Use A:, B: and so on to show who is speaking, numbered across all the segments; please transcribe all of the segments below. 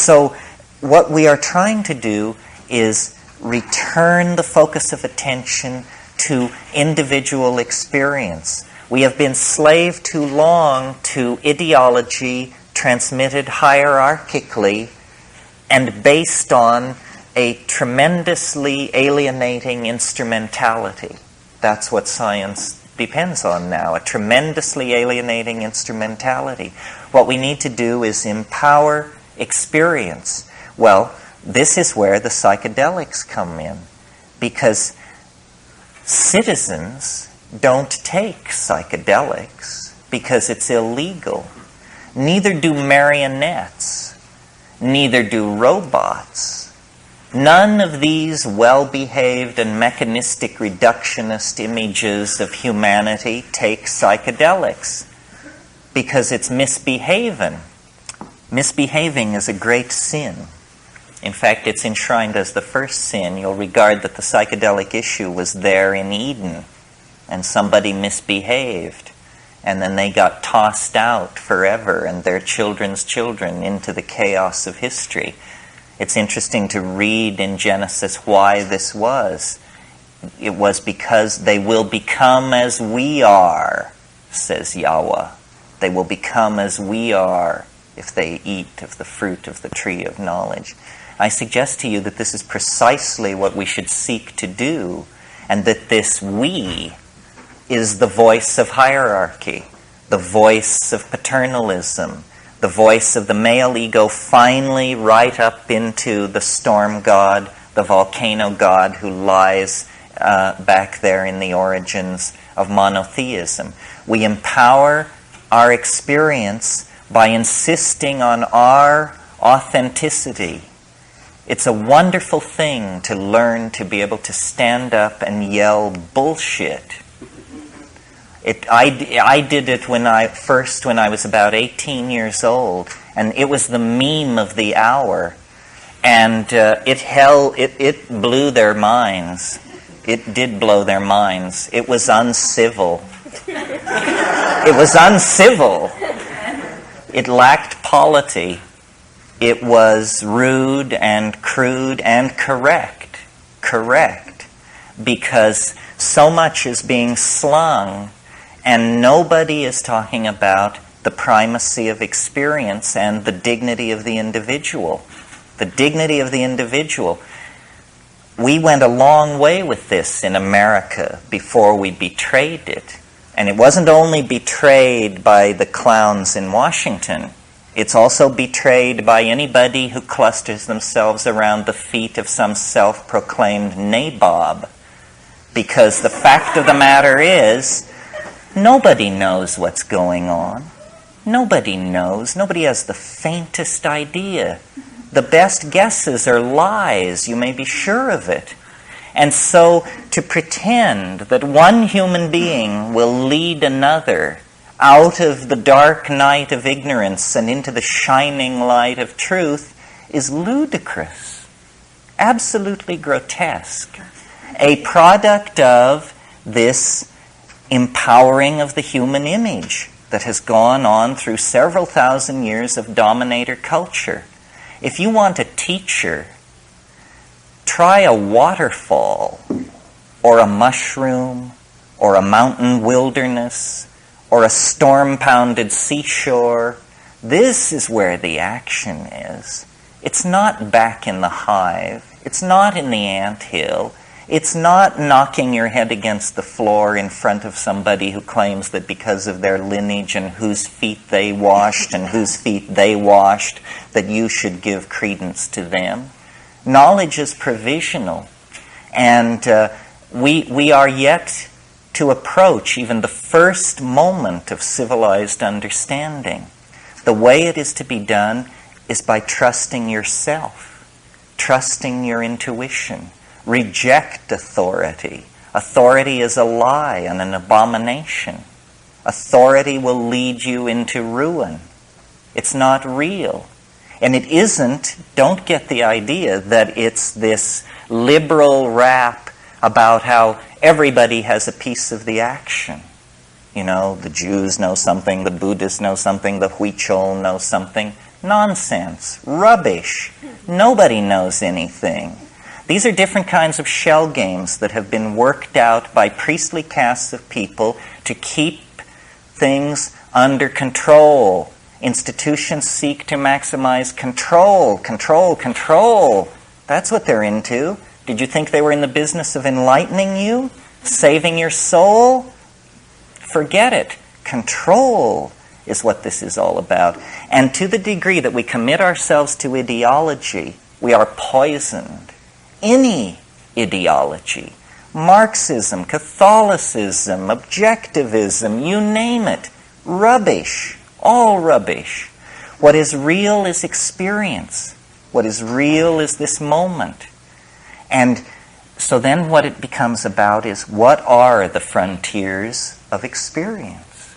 A: So what we are trying to do is return the focus of attention to individual experience. We have been slave too long to ideology transmitted hierarchically and based on a tremendously alienating instrumentality. That's what science depends on now, a tremendously alienating instrumentality. What we need to do is empower experience. Well, this is where the psychedelics come in, because citizens don't take psychedelics because it's illegal. Neither do marionettes. Neither do robots. None of these well-behaved and mechanistic reductionist images of humanity take psychedelics because it's misbehaving. Misbehaving is a great sin. In fact, it's enshrined as the first sin. You'll regard that the psychedelic issue was there in Eden, and somebody misbehaved, and then they got tossed out forever and their children's children into the chaos of history. It's interesting to read in Genesis why this was. It was because they will become as we are, says Yahweh. They will become as we are if they eat of the fruit of the tree of knowledge. I suggest to you that this is precisely what we should seek to do, and that this we is the voice of hierarchy, the voice of paternalism, the voice of the male ego finally right up into the storm god, the volcano god who lies back there in the origins of monotheism. We empower our experience by insisting on our authenticity. It's a wonderful thing to learn to be able to stand up and yell bullshit. I did it when I was about 18 years old, and it was the meme of the hour, and it blew their minds. It did blow their minds. It was uncivil. It was uncivil. It lacked polity. It was rude and crude and correct. Correct. Because so much is being slung, and nobody is talking about the primacy of experience and the dignity of the individual. The dignity of the individual. We went a long way with this in America before we betrayed it. And it wasn't only betrayed by the clowns in Washington. It's also betrayed by anybody who clusters themselves around the feet of some self-proclaimed nabob. Because the fact of the matter is, nobody knows what's going on. Nobody knows. Nobody has the faintest idea. The best guesses are lies. You may be sure of it. And so to pretend that one human being will lead another out of the dark night of ignorance and into the shining light of truth is ludicrous, absolutely grotesque, a product of this empowering of the human image that has gone on through several thousand years of dominator culture. If you want a teacher, try a waterfall, or a mushroom, or a mountain wilderness, or a storm-pounded seashore. This is where the action is. It's not back in the hive. It's not in the anthill. It's not knocking your head against the floor in front of somebody who claims that because of their lineage and whose feet they washed and whose feet they washed, that you should give credence to them. Knowledge is provisional, and we are yet to approach even the first moment of civilized understanding. The way it is to be done is by trusting yourself, trusting your intuition. Reject authority. Authority is a lie and an abomination. Authority will lead you into ruin. It's not real. And it isn't, don't get the idea that it's this liberal rap about how everybody has a piece of the action. You know, the Jews know something, the Buddhists know something, the Huichol know something. Nonsense. Rubbish. Nobody knows anything. These are different kinds of shell games that have been worked out by priestly castes of people to keep things under control. Institutions seek to maximize control, control, control. That's what they're into. Did you think they were in the business of enlightening you? Saving your soul? Forget it. Control is what this is all about. And to the degree that we commit ourselves to ideology, we are poisoned. Any ideology, Marxism, Catholicism, objectivism, you name it, rubbish, all rubbish. What is real is experience. What is real is this moment. And so then what it becomes about is, what are the frontiers of experience?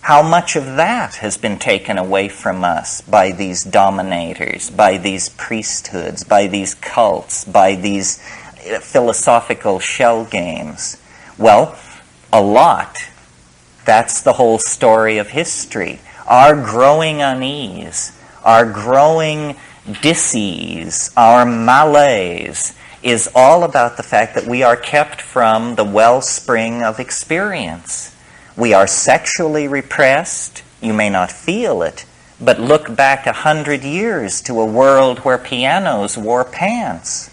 A: How much of that has been taken away from us by these dominators, by these priesthoods, by these cults, by these philosophical shell games? Well, a lot. That's the whole story of history. Our growing unease, our growing dis-ease, our malaise is all about the fact that we are kept from the wellspring of experience. We are sexually repressed. You may not feel it, but look back 100 years to a world where pianos wore pants.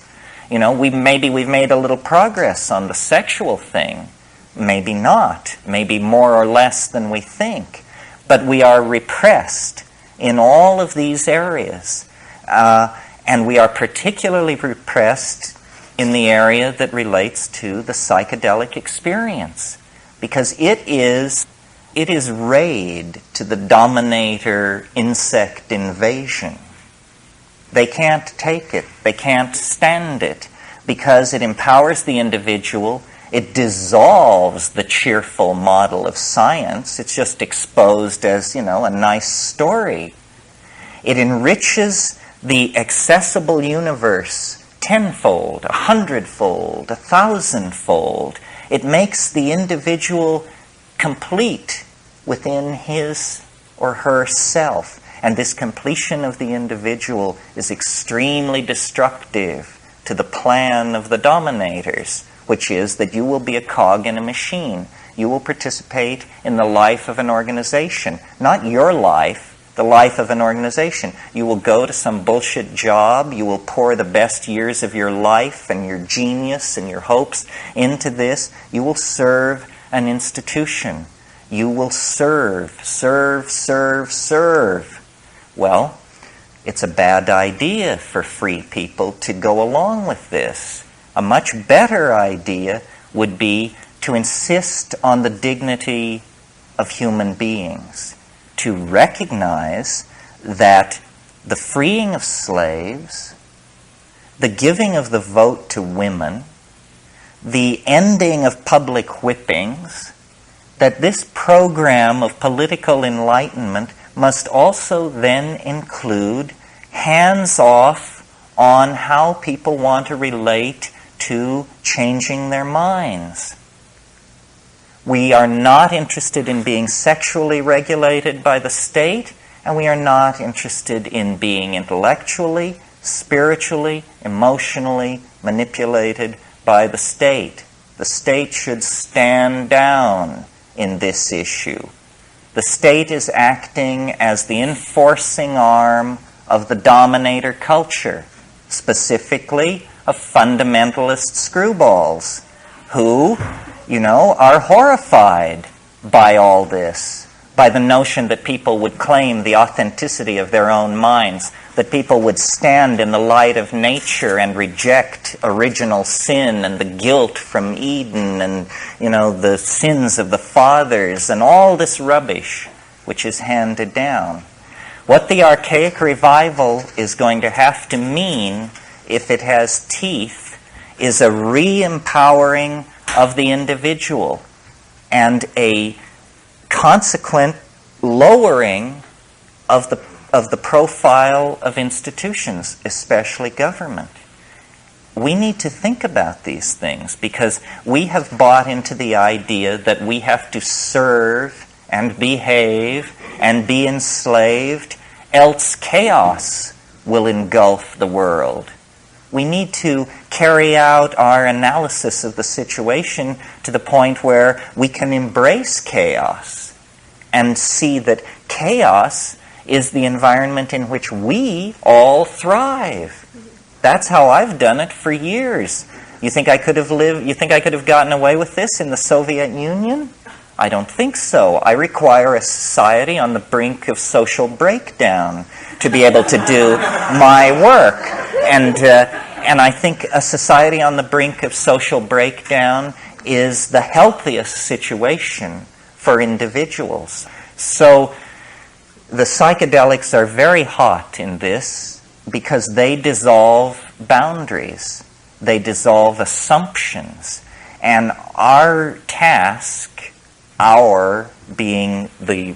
A: You know, we've made a little progress on the sexual thing. Maybe not. Maybe more or less than we think. But we are repressed in all of these areas. And we are particularly repressed in the area that relates to the psychedelic experience. Because it is raid to the dominator insect invasion. They can't take it. They can't stand it. Because it empowers the individual. It dissolves the cheerful model of science. It's just exposed as, a nice story. It enriches the accessible universe tenfold, 100-fold, 1,000-fold. It makes the individual complete within his or her self. And this completion of the individual is extremely destructive to the plan of the dominators, which is that you will be a cog in a machine. You will participate in the life of an organization. Not your life, the life of an organization. You will go to some bullshit job. You will pour the best years of your life and your genius and your hopes into this. You will serve an institution. You will serve. Well, it's a bad idea for free people to go along with this. A much better idea would be to insist on the dignity of human beings, to recognize that the freeing of slaves, the giving of the vote to women, the ending of public whippings, that this program of political enlightenment must also then include hands-off on how people want to relate to changing their minds. We are not interested in being sexually regulated by the state, and we are not interested in being intellectually, spiritually, emotionally manipulated by the state. The state should stand down in this issue. The state is acting as the enforcing arm of the dominator culture, specifically of fundamentalist screwballs who, are horrified by all this, by the notion that people would claim the authenticity of their own minds, that people would stand in the light of nature and reject original sin and the guilt from Eden and, the sins of the fathers and all this rubbish which is handed down. What the archaic revival is going to have to mean, if it has teeth, is a re-empowering of the individual and a consequent lowering of the profile of institutions, especially government. We need to think about these things because we have bought into the idea that we have to serve and behave and be enslaved else chaos will engulf the world. We need to carry out our analysis of the situation to the point where we can embrace chaos and see that chaos is the environment in which we all thrive. That's how I've done it for years. You think I could have gotten away with this in the Soviet Union? I don't think so. I require a society on the brink of social breakdown to be able to do my work. And I think a society on the brink of social breakdown is the healthiest situation for individuals. So the psychedelics are very hot in this because they dissolve boundaries. They dissolve assumptions. And our task, our being the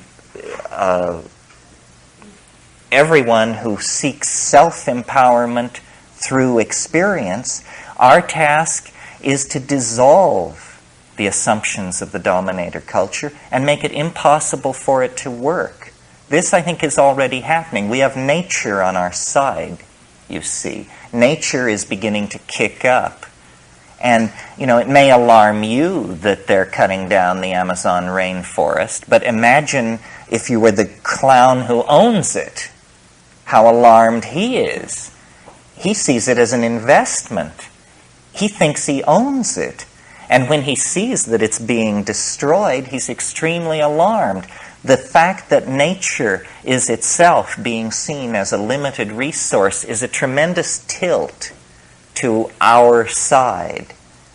A: everyone who seeks self-empowerment through experience, our task is to dissolve the assumptions of the dominator culture and make it impossible for it to work. This, I think, is already happening. We have nature on our side, you see. Nature is beginning to kick up. And, it may alarm you that they're cutting down the Amazon rainforest, but imagine if you were the clown who owns it, how alarmed he is. He sees it as an investment. He thinks he owns it. And when he sees that it's being destroyed, he's extremely alarmed. The fact that nature is itself being seen as a limited resource is a tremendous tilt to our side,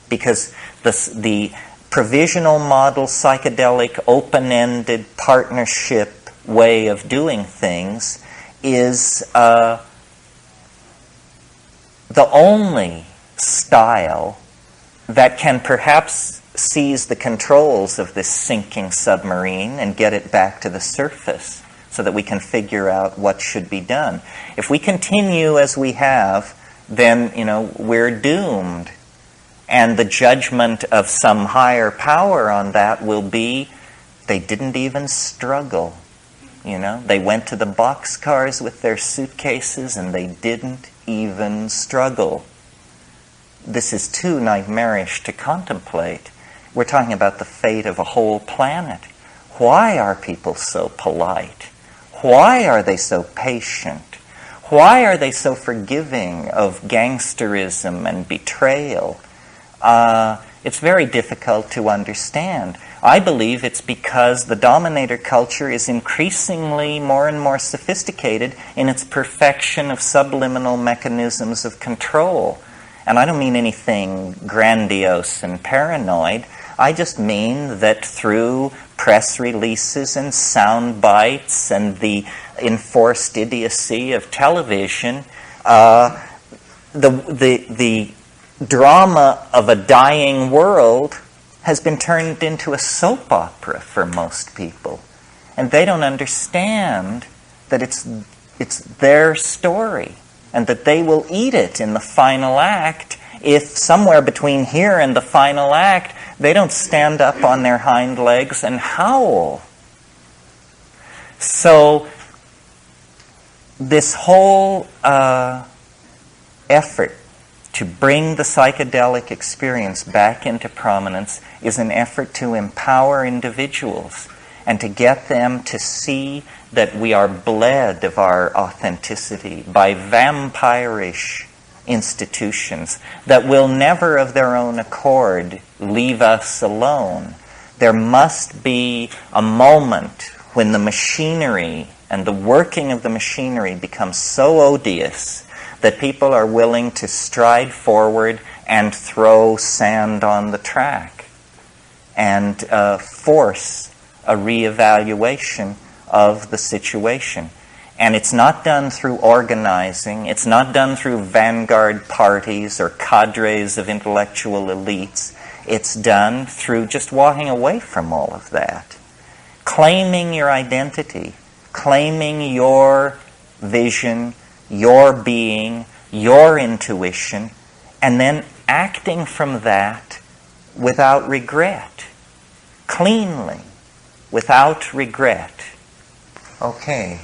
A: because the provisional model psychedelic open-ended partnership way of doing things is the only style that can perhaps seize the controls of this sinking submarine and get it back to the surface so that we can figure out what should be done. If we continue as we have, then, we're doomed. And the judgment of some higher power on that will be, they didn't even struggle. They went to the boxcars with their suitcases and they didn't even struggle. This is too nightmarish to contemplate. We're talking about the fate of a whole planet. Why are people so polite? Why are they so patient? Why are they so forgiving of gangsterism and betrayal? It's very difficult to understand. I believe it's because the dominator culture is increasingly more and more sophisticated in its perfection of subliminal mechanisms of control. And I don't mean anything grandiose and paranoid. I just mean that through press releases and sound bites and the enforced idiocy of television, the drama of a dying world has been turned into a soap opera for most people. And they don't understand that it's their story and that they will eat it in the final act if somewhere between here and the final act they don't stand up on their hind legs and howl. So this whole effort to bring the psychedelic experience back into prominence is an effort to empower individuals and to get them to see that we are bled of our authenticity by vampirish institutions that will never of their own accord leave us alone. There must be a moment when the machinery and the working of the machinery becomes so odious that people are willing to stride forward and throw sand on the track and force a reevaluation of the situation. And it's not done through organizing. It's not done through vanguard parties or cadres of intellectual elites. It's done through just walking away from all of that. Claiming your identity, claiming your vision, your being, your intuition, and then acting from that without regret, cleanly, without regret. Okay.